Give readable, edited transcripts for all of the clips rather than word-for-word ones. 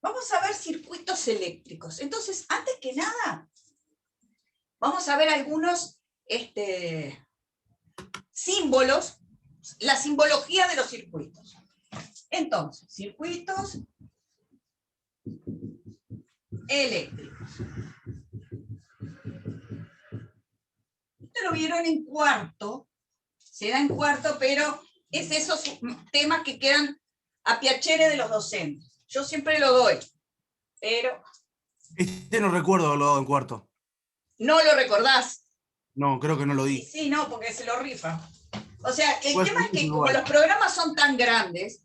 Vamos a ver circuitos eléctricos. Entonces, antes que nada, vamos a ver algunos símbolos, la simbología de los circuitos. Entonces, circuitos eléctricos. Esto lo vieron en cuarto, se da en cuarto, pero es esos temas que quedan a piacere de los docentes. Yo siempre lo doy, pero... No recuerdo haberlo dado en cuarto. ¿No lo recordás? No, creo que no lo di. Sí, no, porque se lo rifa. O sea, el Pues, tema es que como igual. los programas son tan grandes,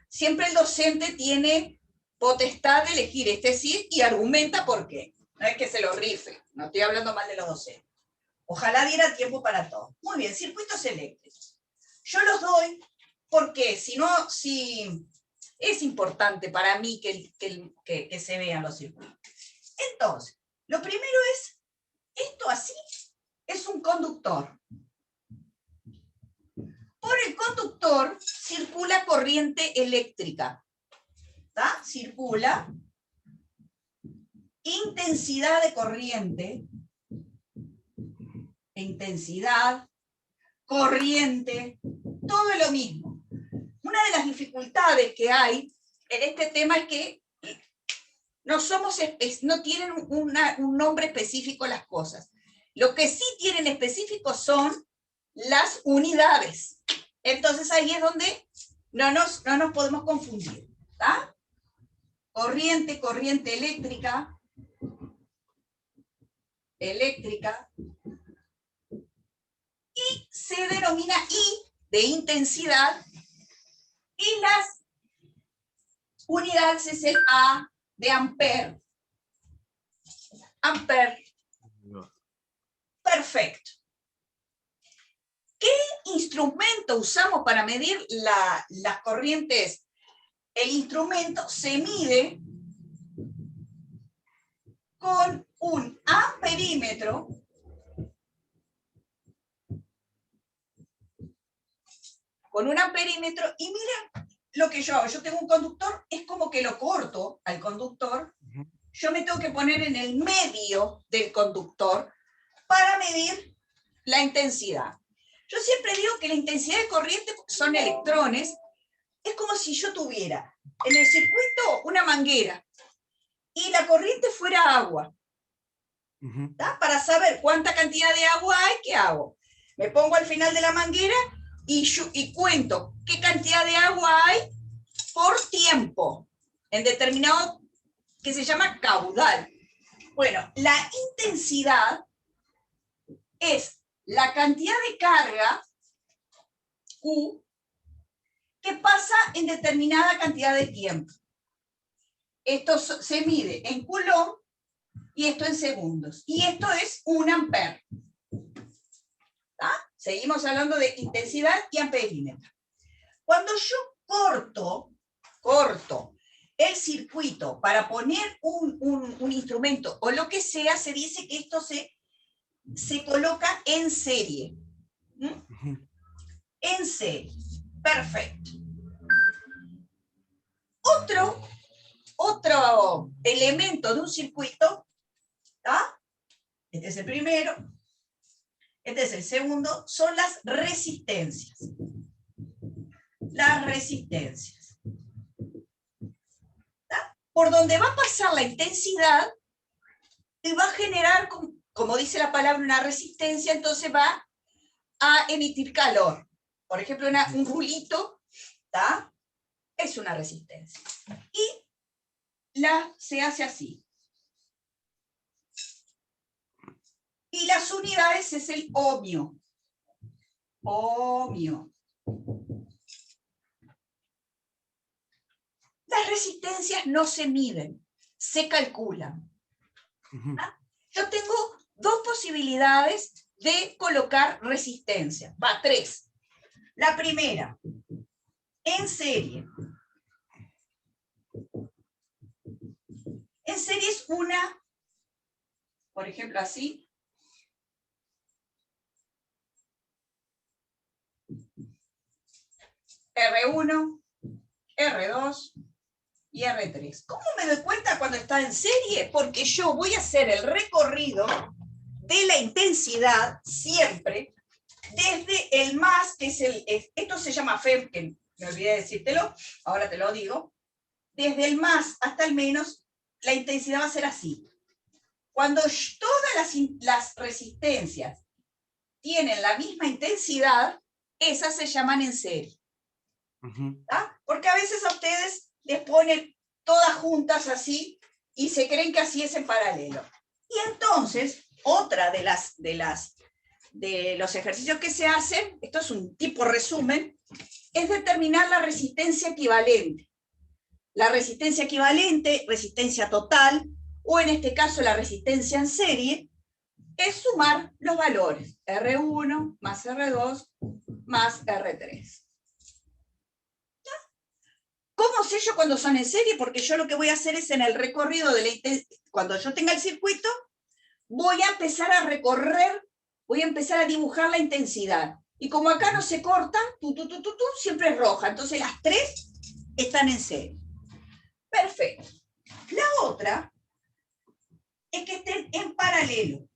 siempre el docente tiene potestad de elegir sí y argumenta por qué. No es que se lo rife, no estoy hablando mal de los docentes. Ojalá diera tiempo para todo. Muy bien, circuitos eléctricos. Yo los doy porque si es importante para mí que se vean los circuitos. Entonces, lo primero es, esto así es un conductor. Por el conductor circula corriente eléctrica. ¿Tá? Circula intensidad de corriente, intensidad, corriente, todo es lo mismo. Una de las dificultades que hay en este tema es que no tienen un nombre específico las cosas. Lo que sí tienen específico son las unidades. Entonces ahí es donde no nos podemos confundir. ¿Tá? Corriente eléctrica, y se denomina I de intensidad, y las unidades es el A de ampere. Ampere. Perfecto. ¿Qué instrumento usamos para medir las corrientes? El instrumento se mide con un amperímetro y miren lo que yo hago. Yo tengo un conductor, es como que lo corto al conductor, yo me tengo que poner en el medio del conductor para medir la intensidad. Yo siempre digo que la intensidad de corriente son electrones, es como si yo tuviera en el circuito una manguera y la corriente fuera agua. ¿Tá? Para saber cuánta cantidad de agua hay, ¿qué hago? Me pongo al final de la manguera y cuento qué cantidad de agua hay por tiempo, en determinado, que se llama caudal. Bueno, la intensidad es la cantidad de carga, Q, que pasa en determinada cantidad de tiempo. Esto se mide en coulomb y esto en segundos. Y esto es un ampere. ¿Tá? Seguimos hablando de intensidad y amperímetro. Cuando yo corto el circuito para poner un instrumento o lo que sea, se dice que esto se coloca en serie. En serie. Perfecto. Otro elemento de un circuito, ¿tá? Este es el primero, este es el segundo, son las resistencias. Las resistencias. ¿Tá? Por donde va a pasar la intensidad, y va a generar, como dice la palabra, una resistencia, entonces va a emitir calor. Por ejemplo, un rulito, ¿tá? Es una resistencia. Y se hace así. Y las unidades es el ohmio. Ohmio. Las resistencias no se miden, se calculan. ¿Ah? Yo tengo dos posibilidades de colocar resistencia. Va, tres. La primera, en serie. En serie es una, por ejemplo, así. R1, R2 y R3. ¿Cómo me doy cuenta cuando está en serie? Porque yo voy a hacer el recorrido de la intensidad siempre desde el más, que es esto se llama FEM, que me olvidé de decírtelo, ahora te lo digo. Desde el más hasta el menos, la intensidad va a ser así. Cuando todas las resistencias tienen la misma intensidad, esas se llaman en serie. ¿Ah? Porque a veces a ustedes les ponen todas juntas así y se creen que así es en paralelo. Y entonces, otra de los ejercicios que se hacen, esto es un tipo resumen, es determinar la resistencia equivalente. La resistencia equivalente, resistencia total, o en este caso la resistencia en serie, es sumar los valores, R1 más R2 más R3. ¿Ya? ¿Cómo sé yo cuando son en serie? Porque yo lo que voy a hacer es en el recorrido de la intensidad, cuando yo tenga el circuito, voy a empezar a recorrer, voy a empezar a dibujar la intensidad. Y como acá no se cortan, siempre es roja. Entonces las tres están en serie. Perfecto. La otra es que estén en paralelo.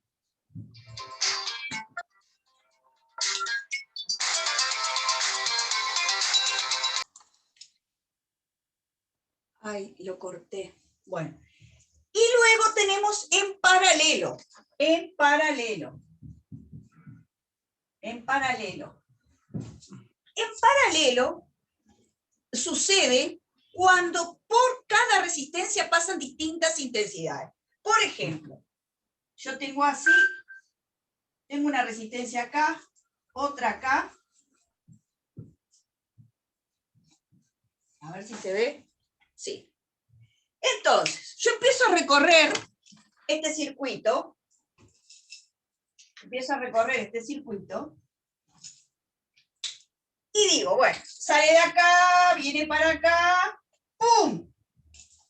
Ay, lo corté. Bueno. Y luego tenemos en paralelo. En paralelo. En paralelo. En paralelo sucede cuando por cada resistencia pasan distintas intensidades. Por ejemplo, yo tengo así, tengo una resistencia acá, otra acá. A ver si se ve. Sí. Entonces, yo empiezo a recorrer este circuito. Empiezo a recorrer este circuito. Y digo, bueno, sale de acá, viene para acá, ¡pum!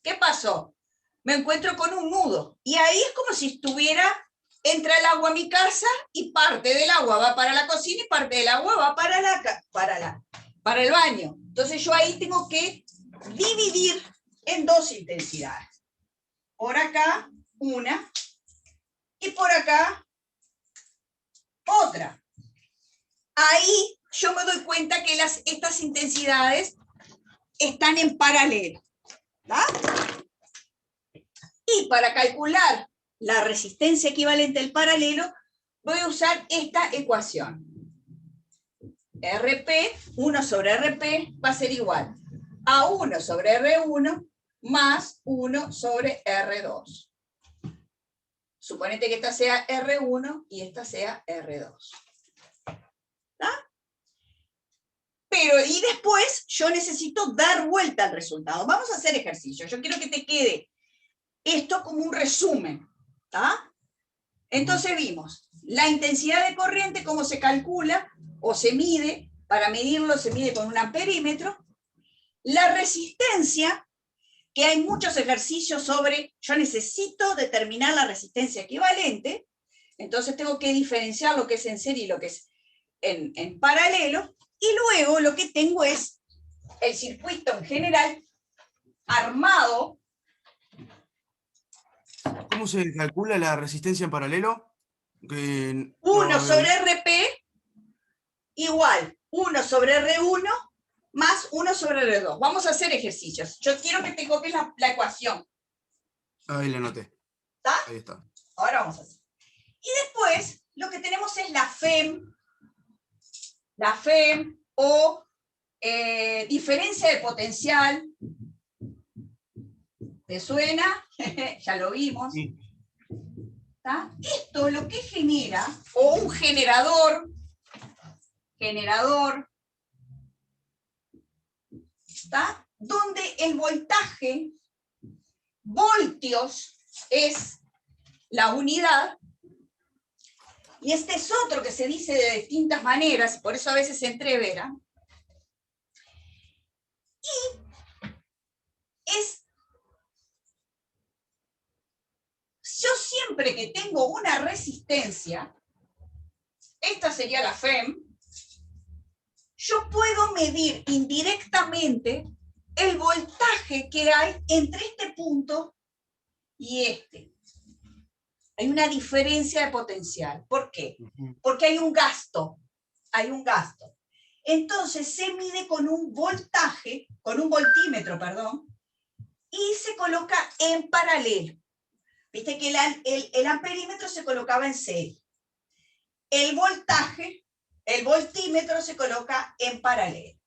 ¿Qué pasó? Me encuentro con un nudo. Y ahí es como si entra el agua a mi casa y parte del agua va para la cocina y parte del agua va para el baño. Entonces yo ahí tengo que dividir en dos intensidades. Por acá, una, y por acá, otra. Ahí yo me doy cuenta que estas intensidades están en paralelo. ¿Va? Y para calcular la resistencia equivalente al paralelo, voy a usar esta ecuación. RP, 1 sobre RP, va a ser igual a 1 sobre R1 más 1 sobre R2. Suponete que esta sea R1 y esta sea R2. ¿Está? Pero, y después yo necesito dar vuelta al resultado. Vamos a hacer ejercicio. Yo quiero que te quede esto como un resumen. ¿Está? Entonces vimos la intensidad de corriente, cómo se calcula o se mide. Para medirlo se mide con un amperímetro. La resistencia, que hay muchos ejercicios sobre, yo necesito determinar la resistencia equivalente, entonces tengo que diferenciar lo que es en serie y lo que es en paralelo, y luego lo que tengo es el circuito en general armado. ¿Cómo se calcula la resistencia en paralelo? 1 sobre RP igual 1 sobre R1 más 1 sobre R2. Vamos a hacer ejercicios. Yo quiero que te copies la ecuación. Ahí la anoté. ¿Está? Ahí está. Ahora vamos a hacer. Y después lo que tenemos es la FEM. La FEM o diferencia de potencial. ¿Te suena? Ya lo vimos. Sí. ¿Está? Esto lo que genera, o un generador, ¿está? Donde el voltaje, voltios, es la unidad, y este es otro que se dice de distintas maneras, por eso a veces se entrevera, y yo siempre que tengo una resistencia, esta sería la FEM, yo puedo medir indirectamente el voltaje que hay entre este punto y este. Hay una diferencia de potencial. ¿Por qué? Porque hay un gasto. Hay un gasto. Entonces se mide con un voltaje, con un voltímetro, perdón, y se coloca en paralelo. Viste que el amperímetro se colocaba en serie. El voltaje, el voltímetro se coloca en paralelo.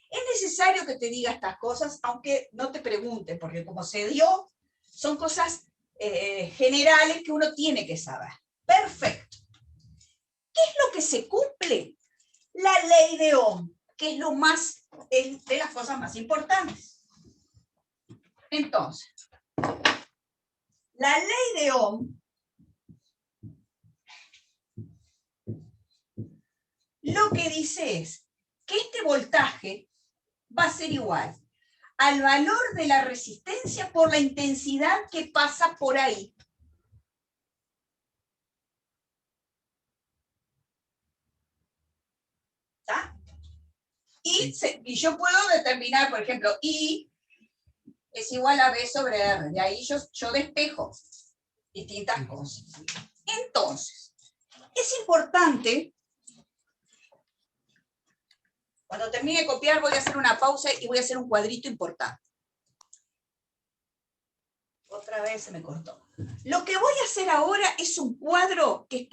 Es necesario que te diga estas cosas, aunque no te pregunte, porque como se dio, son cosas generales que uno tiene que saber. Perfecto. ¿Qué es lo que se cumple? La ley de Ohm, que es de las cosas más importantes. Entonces, la ley de Ohm lo que dice es que este voltaje va a ser igual al valor de la resistencia por la intensidad que pasa por ahí. ¿Está? Y yo puedo determinar, por ejemplo, I es igual a B sobre R. De ahí yo despejo distintas cosas. Entonces, es importante, cuando termine de copiar voy a hacer una pausa y voy a hacer un cuadrito importante. Otra vez se me cortó. Lo que voy a hacer ahora es un cuadro que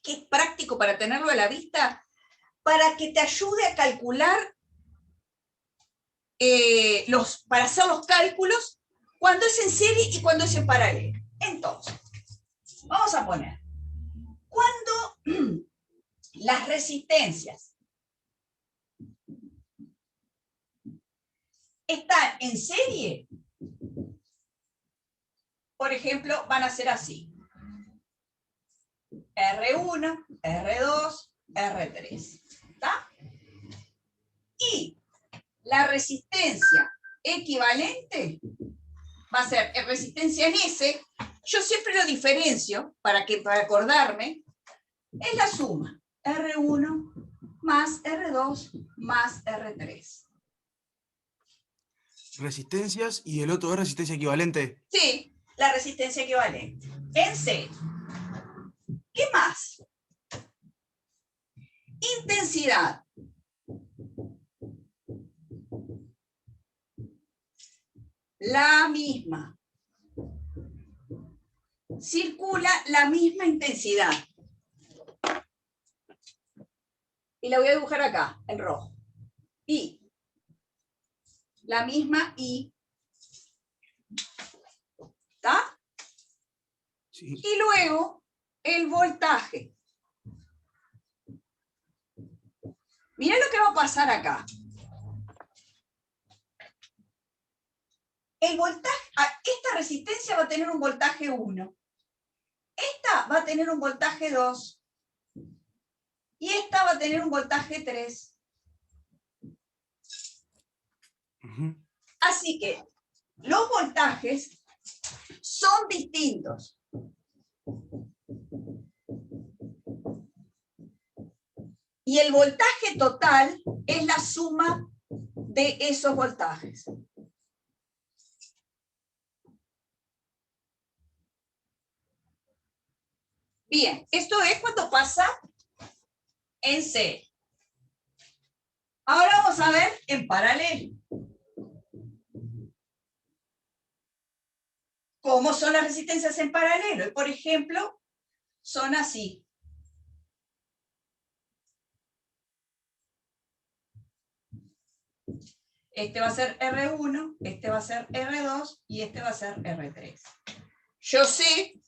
es práctico para tenerlo a la vista, para que te ayude a calcular, para hacer los cálculos, cuando es en serie y cuando es en paralelo. Entonces, vamos a poner, cuando las resistencias están en serie, por ejemplo, van a ser así. R1, R2, R3. ¿Está? Y la resistencia equivalente va a ser resistencia en S. Yo siempre lo diferencio, para acordarme, es la suma. R1 más R2 más R3. Resistencias y el otro es resistencia equivalente. Sí, la resistencia equivalente. En serie. ¿Qué más? Intensidad. La misma. Circula la misma intensidad. Y la voy a dibujar acá, en rojo. Y la misma I. ¿Está? Sí. Y luego el voltaje. Mirá lo que va a pasar acá. El voltaje, esta resistencia va a tener un voltaje 1. Esta va a tener un voltaje 2. Y esta va a tener un voltaje 3. Así que los voltajes son distintos. Y el voltaje total es la suma de esos voltajes. Bien, esto es cuando pasa en serie. Ahora vamos a ver en paralelo. ¿Cómo son las resistencias en paralelo? Y por ejemplo, son así. Este va a ser R1, este va a ser R2 y este va a ser R3. Yo sé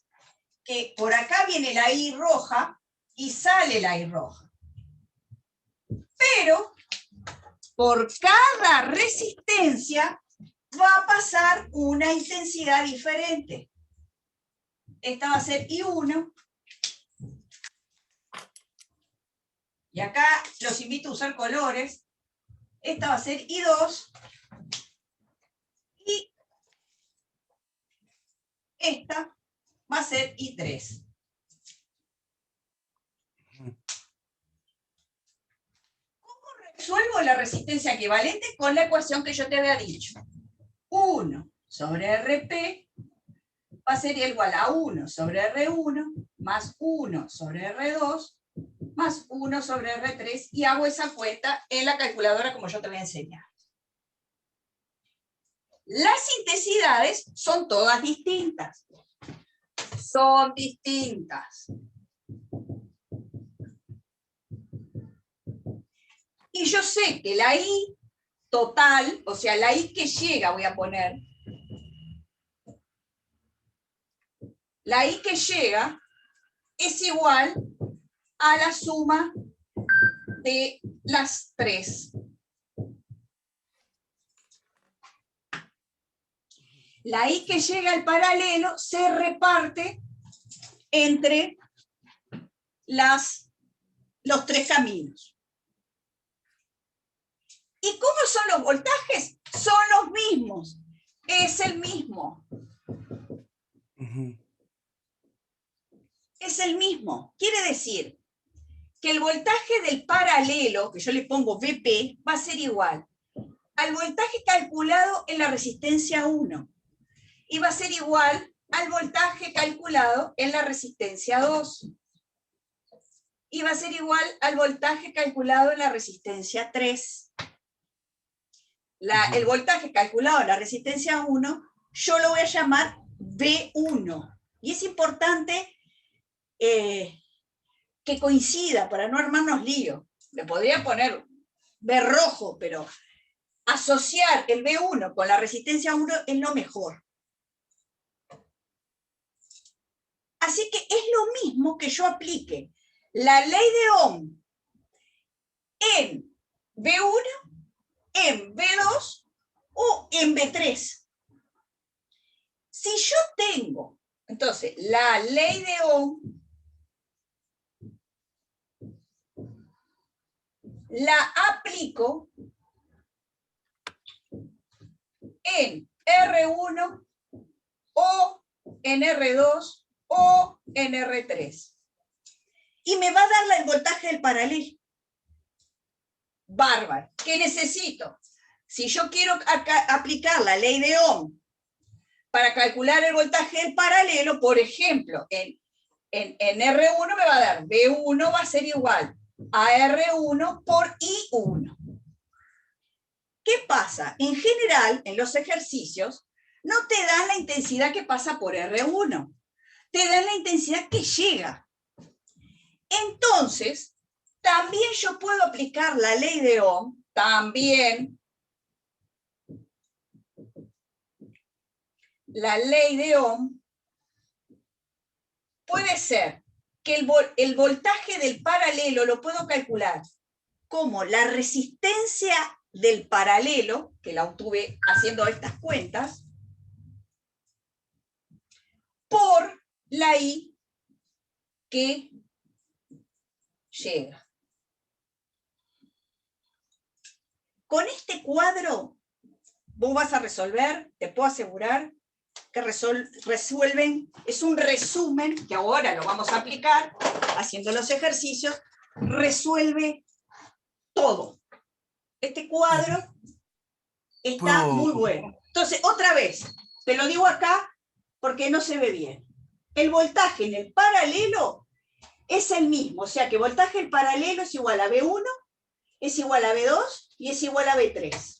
que por acá viene la I roja y sale la I roja. Pero por cada resistencia va a pasar una intensidad diferente. Esta va a ser I1. Y acá los invito a usar colores. Esta va a ser I2. Y esta va a ser I3. ¿Cómo resuelvo la resistencia equivalente con la ecuación que yo te había dicho. 1 sobre RP va a ser igual a 1 sobre R1 más 1 sobre R2 más 1 sobre R3 y hago esa cuenta en la calculadora como yo te voy a enseñar. Las intensidades son todas distintas. Son distintas. Y yo sé que la I total, o sea, la I que llega, voy a poner, la I que llega es igual a la suma de las tres. La I que llega al paralelo se reparte entre los tres caminos. ¿Y cómo son los voltajes? Son los mismos. Es el mismo. Es el mismo. Quiere decir que el voltaje del paralelo, que yo le pongo Vp, va a ser igual al voltaje calculado en la resistencia 1. Y va a ser igual al voltaje calculado en la resistencia 2. Y va a ser igual al voltaje calculado en la resistencia 3. El voltaje calculado en la resistencia 1, yo lo voy a llamar V1. Y es importante que coincida para no armarnos lío. Le podría poner V rojo, pero asociar el V1 con la resistencia 1 es lo mejor. Así que es lo mismo que yo aplique la ley de Ohm en V1, en V2 o en V3. Si yo tengo, entonces, la ley de Ohm, la aplico en R1 o en R2 o en R3. Y me va a dar el voltaje del paralelo. Bárbaro. ¿Qué necesito? Si yo quiero aplicar la ley de Ohm para calcular el voltaje del paralelo, por ejemplo, en R1 me va a dar, V1 va a ser igual a R1 por I1. ¿Qué pasa? En general, en los ejercicios, no te dan la intensidad que pasa por R1, te dan la intensidad que llega. Entonces, también yo puedo aplicar la ley de Ohm, la ley de Ohm puede ser que el voltaje del paralelo lo puedo calcular como la resistencia del paralelo, que la obtuve haciendo estas cuentas, por la I que llega. Con este cuadro vos vas a resolver, te puedo asegurar que resuelven, es un resumen, que ahora lo vamos a aplicar, haciendo los ejercicios, resuelve todo. Este cuadro está muy bueno. Entonces, otra vez, te lo digo acá porque no se ve bien. El voltaje en el paralelo es el mismo, o sea que el voltaje del paralelo es igual a V1, es igual a V2 y es igual a V3.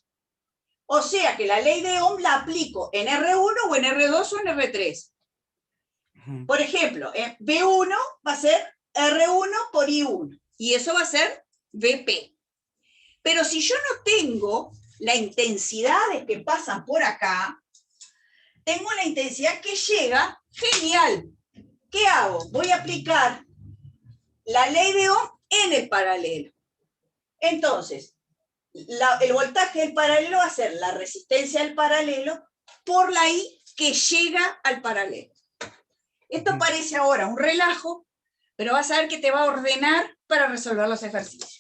O sea que la ley de Ohm la aplico en R1 o en R2 o en R3. Por ejemplo, V1 va a ser R1 por I1 y eso va a ser Vp. Pero si yo no tengo la intensidad de que pasan por acá, tengo la intensidad que llega, genial. ¿Qué hago? Voy a aplicar la ley de Ohm en el paralelo. Entonces, el voltaje del paralelo va a ser la resistencia del paralelo por la I que llega al paralelo. Esto parece ahora un relajo, pero vas a ver que te va a ordenar para resolver los ejercicios.